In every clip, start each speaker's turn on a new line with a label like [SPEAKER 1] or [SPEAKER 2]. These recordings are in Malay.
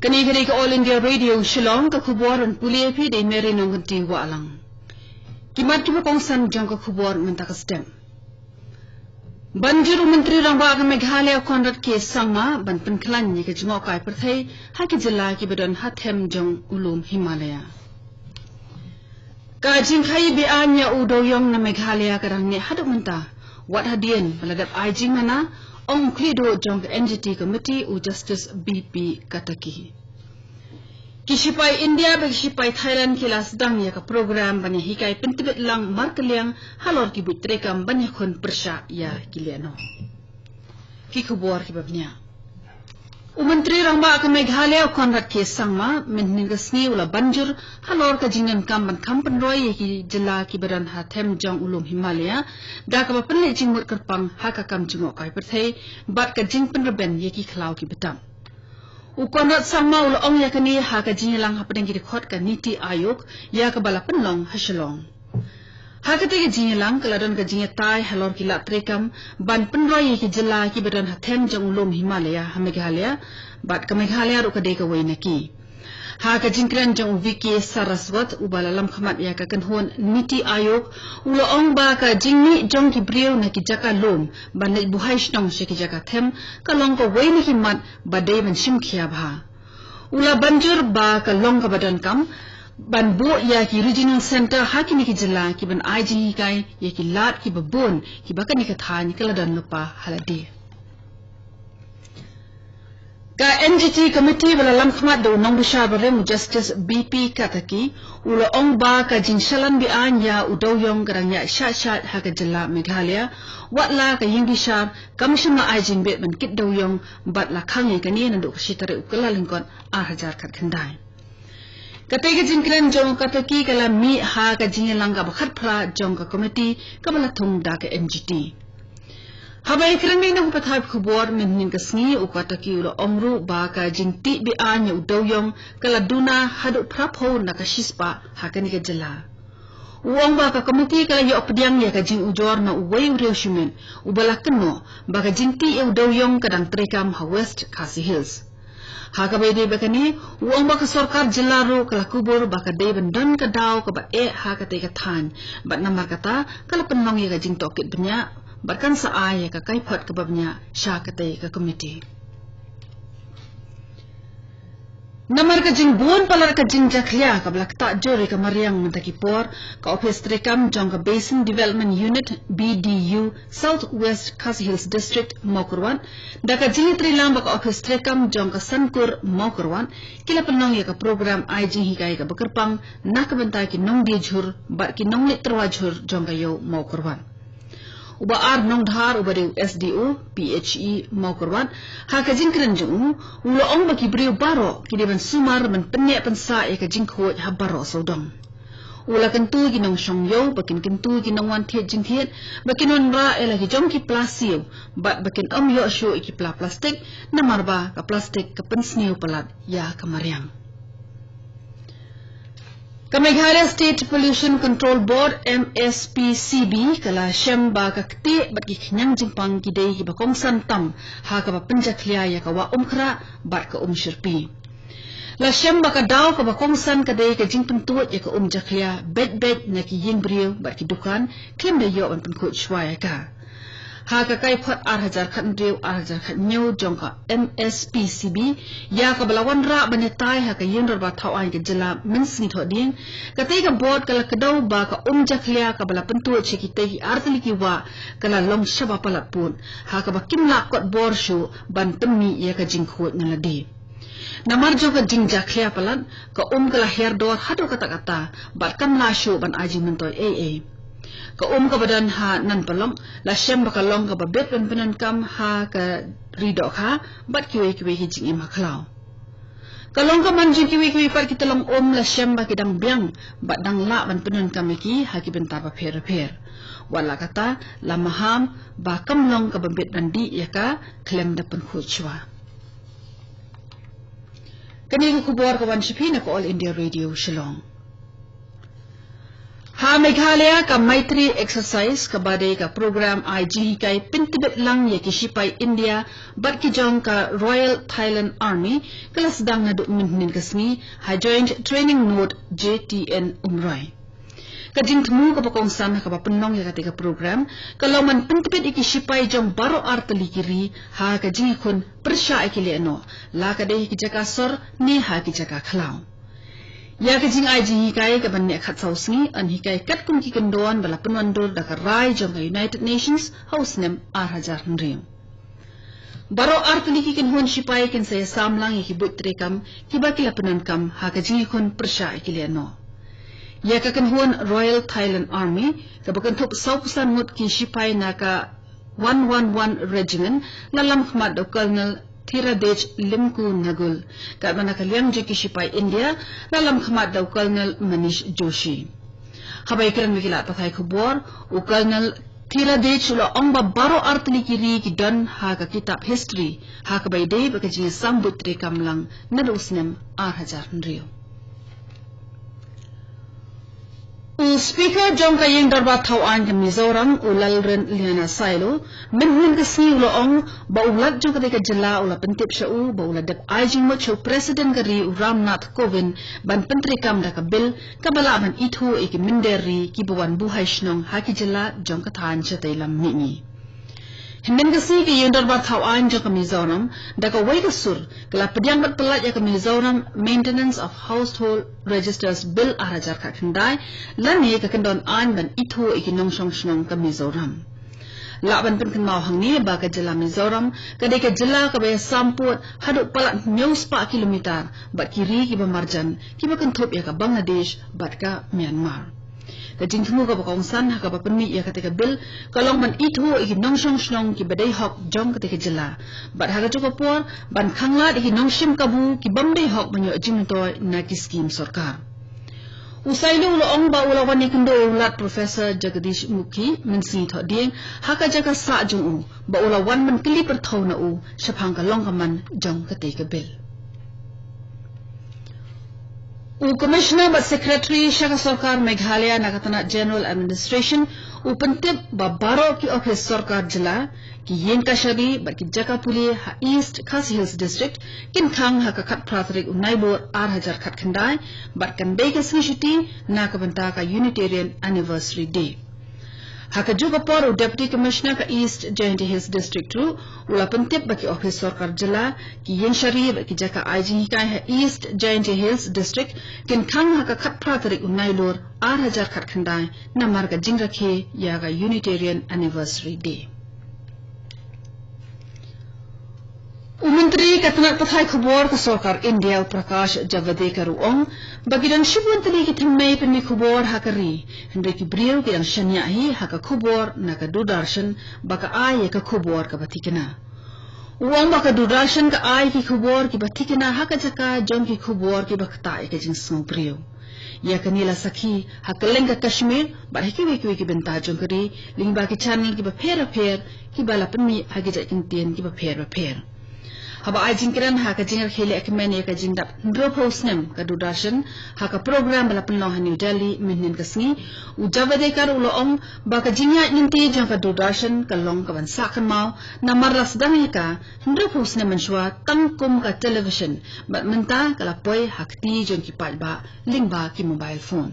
[SPEAKER 1] Kani ke All India Radio Shillong ka khubor an pulia phi de mere nong ti wa lang. Kimat ki pong san jong ka khubor ngan ta kastem. Banjuru Menteri Rangba ka Meghalaya Konrad ke sangma ban penklan ni ke jmo kai perthai ha ki jilla ki badan hathem jong ulum Himalaya. Ka jing khai bi anya udoyong na Meghalaya karang ni haduk menta wat hadian baladap ai jing mana Ong Klido jong NGT Committee u Justice BP Kataki. Kishipai India bagi Kishipai Thailand kilas dang ya ka program banyak hikai pentibet lang markeliang halor ki bitrekam banyak kon persya ya kiliano. Ki kubor ki babnya. Menteri Rangba ka Meghalaya Konrad ke sangma menhin gasni ula banjur halor ka jingan kam ban kampan roy ki jela ki badan hathem jong ulum Himalaya da ka penle jingmut kerpang haka kam jingo kai perthai bat ka jing penreben ye ki khlau ki betam. Konrad sangma ula ong ya kani haka jingelang hapadeng ki khot ka niti ayok ya ka bala penlong haselong. Haka te jingelang kaladon ka jingetai halor ki lat trekam ban penroy ki jela ki badan hathem jong ulum Himalaya ha Meghalaya bat ka Meghalaya ru ka de ka wainaki. Haka jingkran jong Viki Saraswat ubala lam khamat ya ka kanhon niti ayok ulo ong ba ka jingni jong ki brieu na ki jaka lom ban nei buhai shnong she ki jaka them kalong ko wainaki mat badai ban sim khia bha. Ula banjur ba ka long ka badan kam ban bo ya ki regional center hakini ki jilla ki ban IG kai ya ki lat ki babon ki bakani ka thani kala dan lupa halade ka NGT committee bala lam khmat do nong bisha barem Justice BP Kataki ulo ong ba ka jingshalan bi anya udoyong garangya sha ha ka jilla Meghalaya watla ka yingbishar commissioner IG bet ban kit doyong bat la khangi ka ni nan do shitare ukala lingkon 8000 khat khandai Katega jingkran jong kataki kala mi ha ka jingelang ka bakhat phra jong ka committee kabala thung da ka NGT. Habai krangni na pathai khubor min ning kasngi u kataki ulo omru ba ka jingti bi anya udoyong kala duna hadu prapho na ka shispa ha ka ni ka jela. Uang ba ka committee kala yo opdiang ya ka jing ujor na uway ureu shumen ubala keno ba ka jingti e udoyong kadang trekam ha West Khasi Hills. Haka bay day bakani uang baka sarkar jilla ro kala kubur baka day bandan ka daw ka ba haka tay ka than bat namar kata kala penlong ya ka jing tokit banya batkan sa ay ka kaipot ka babnya sya ka tay ka committee namar ka jing buon palar ka jing jaklia ka blakta jore ka mariang mentakipor ka office trekam jong ka Basin Development Unit BDU South West Khasi Hills District Mokurwan da ka jing trilang ka office trekam jong ka Sankur Mokurwan kila penong ya ka program IG hikai ka bekerpang nak bentai ki nong dijhur bat ki nong litrwa jhur jong ka yo Mokurwan uba ar nong dhar uba de SDO PHE Mokurwan ha ka jingkran jung ulo ong ba ki briu baro ki de ban sumar ban penne pensa e ka jingkho ha baro sodong ula kan tu ki nong shong yo bakin kan tu ki nong wan thiet jing thiet bakin on ra ela ki jong ki plasio bat bakin yo sho ki plastik na marba ka plastik ka pensniu palat ya ka mariang ka Meghalaya State Pollution Control Board MSPCB kala shem ba ka kti bat ki khnyang jingpang ki dei ki bakong santam ha ka ba penjaklia ya ka wa umkhra bat ka shirpi la shem ba ka daw ka bakong san ka dei ka jingpang tuot ya ka jaklia bed na ki yingbriu bat ki dukan klem de yo an penkhut shwaya ka ha ka kai phot 8000 khat ndeu 8000 khat nyau jong ka MSPCB ya ka balawan ra banetai ha ka yindor ba thau ai ke jela minsni tho ding ka te ka board kala kadau ba ka jaklia ka bala pentu che ki te artli ki wa kala long shaba palat pun ha ka ba kimla kot bor shu ban temmi ya ka jingkhot ngaladi namar jo ka jaklia palat ka kala hair dor hado kata bat kam la shu ban aji mentoy AA ka ka badan ha nan palong la shem ba kalong ka babet pen penan kam ha ka ridok ha bat kiwe ki jing ma khlau kalong ka man jing kiwe par ki talong la shem ba kidang biang bat dang la ban penan kam ki ha ki benta ba pher wala kata la maham ba kam long ka babet dandi ya ka klem da pen khuchwa kani ku bor ka wan shipi na ko All India Radio Shillong Ha Meghalaya ka Maitri exercise ka badai ka program IG kay pintibet lang ya kisipai India bat kijong ka Royal Thailand Army kalasdang na dumin kasmi ha joint training node JTN Umroy. Kajing temu ka pakongsan ka papenong ya katika program kalau man pintibet ikisipai jong baro artali kiri ha kajing kun persya ikili ano la kadai kijaka sor ni ha kijaka khalau. Ya kajing IG hikai ka banne khat sausngi an hikai kat kun ki kendon bala penwandol da ka rai jong ka United Nations house nem arhajar nriu baro artli ki ken hon sipai ken saya samlang ki butre kam ki bakila penan kam ha kajing kon persya ikiliano ya ka ken hon Royal Thailand Army ka bakan thop saupusan ngot ki sipai na ka 111 regiment lalam khmat do Colonel Thiradej Limku Nagul ka manakaliang jiki sipai India dalam khmat daw Colonel Manish Joshi. Habay kiran mikila patay kubor u Colonel Thiradej lo ang babaro artli kiri ki don ha ka kitab history ha ka bay day baka jina sambut rekam lang na dosnem arhajar nriyo. Speaker jong kayeng darbat tauan ke Mizoram ulalren liana sailo menhin kasi uloong baulat jong ketika jela ula pentip syau baulat dep ajing mo chu President kari Ramnath Kovind ban pentri kam da ka bil kabala ban ithu iki minderi ki bawan buhay shnong haki jela jong kathan chatay lam ni Himen kasi ki yung darbat tauan jong ke Mizoram da ka way kasur kala pedyang bat pelat ya ke Mizoram Maintenance of Household Registers Bill arajar ka kendai lani ka kendon an ban ithu iki nong song shnong ke Mizoram laban pen kenau hang ni ba ka jela Mizoram kadai ka jela ka bay samput haduk palat news pa kilometer bat kiri ki bamarjan ki bakan thop ya ka Bangladesh bat ka Myanmar kajing temu ka pakongsan ha ka papenmi ya ketika bil kalong ban ithu iki nong song shnong ki badai hok jong ketika jela bat ha ka jokopor ban khangla iki nong sim kabu ki bamdai hok banyo jing toy na ki scheme sarkar usai lo ong ba ula wani kendo ulat Professor Jagadish Mukhi mensi tho ding ha ka jaga sa jong u ba ula wan man kli per thau na u shaphang ka long ka man jong ketika bil Commissioner but Secretary Shaka Sarkar Meghalaya Nakatana General Administration Upantip Babaro ki Office Sarkar Jila ki Yenka Shari but ki Jakapuli ha East Khasi Hills District kin khang ha ka khat prathrik unaibor 8000 khat khandai but kandai ka sishiti nakabanta ka Unitarian Anniversary Day Haka Jugapor Deputy Commissioner ka East Jainti Hills District ru ulapantip baki Office Sarkar Jila ki Yen Sharif ki Jaka IG hikai ha East Jainti Hills District kin khang haka khat prathrik unailor 8000 khat khandai na marga jingrakhe ya ga Unitarian Anniversary Day Umantri katna pathai khubor ka Sarkar India Prakash Javadekar ong bagidan shibwantali ki thimmei penni khubor hakari hinde ki brieu ki ang shanya hi haka khubor naka Doordarshan baka ai ka khubor ka batikina uang baka Doordarshan ka ai ki khubor ki batikina haka jaka jong ki khubor ki bakta ka jing song brieu ya kanila sakhi hakaleng ka Kashmir bar hiki ki benta jong kari lingba ki channel ki ba pher ki bala penni hagi ja kin ki ba pher Haba ay jingkiran ha ka jingar khili akmen ya ka jingdap drop house nem ka Doordarshan ha ka program bala penlohan New Delhi minin kasni u Javadekar uloong ba ka jingya ninti jang ka Doordarshan ka long ka bansa kan mau na marlas dang ka drop house nem manshwa tangkum ka television ba menta kala poi hakti jang ki palba lingba ki mobile phone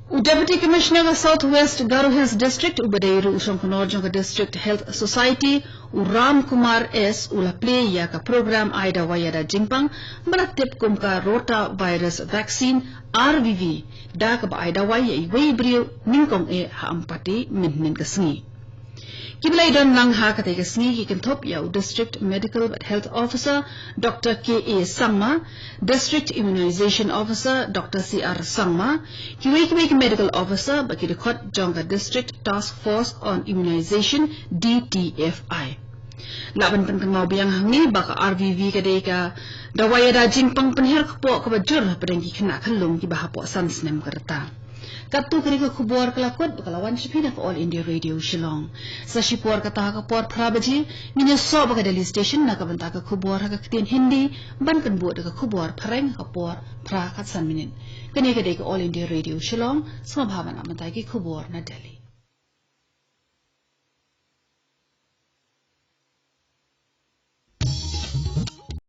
[SPEAKER 1] Deputy Commissioner of South West Garo Hills District Ubadeiru Usongkonor ka District Health Society Ram Kumar S ula play ya ka program Aida Wayada Jingpang balatip kum ka rota virus vaccine RVV da ka ba Aida Waya iway brio ningkong e ha ampati min kasngi Kiblay don lang ha katay kasngi ki kintop ya District Medical but Health Officer Dr. K.A. Sangma District Immunization Officer Dr. C.R. Sangma Kiway Medical Officer baki record jongka District Task Force on Immunization DTFI Laban tentang biang hangi baka RVV kadai ka dawaya da jingpang penher kpo ka bajur padang ki kena khalung ki bahapo sansnem karta Kaptu kari ka khubor kalakot bakalawan shipina ka All India Radio Shillong. Sa shipor ka taha ka por prabaji, minya so baka Delhi Station na kabanta ka khubor haka katin Hindi, ban kan buat ka khubor pareng ka por Kra Katsan Minin. Kani All India Radio Shillong, Smabhavana Mataki Kubor na Delhi.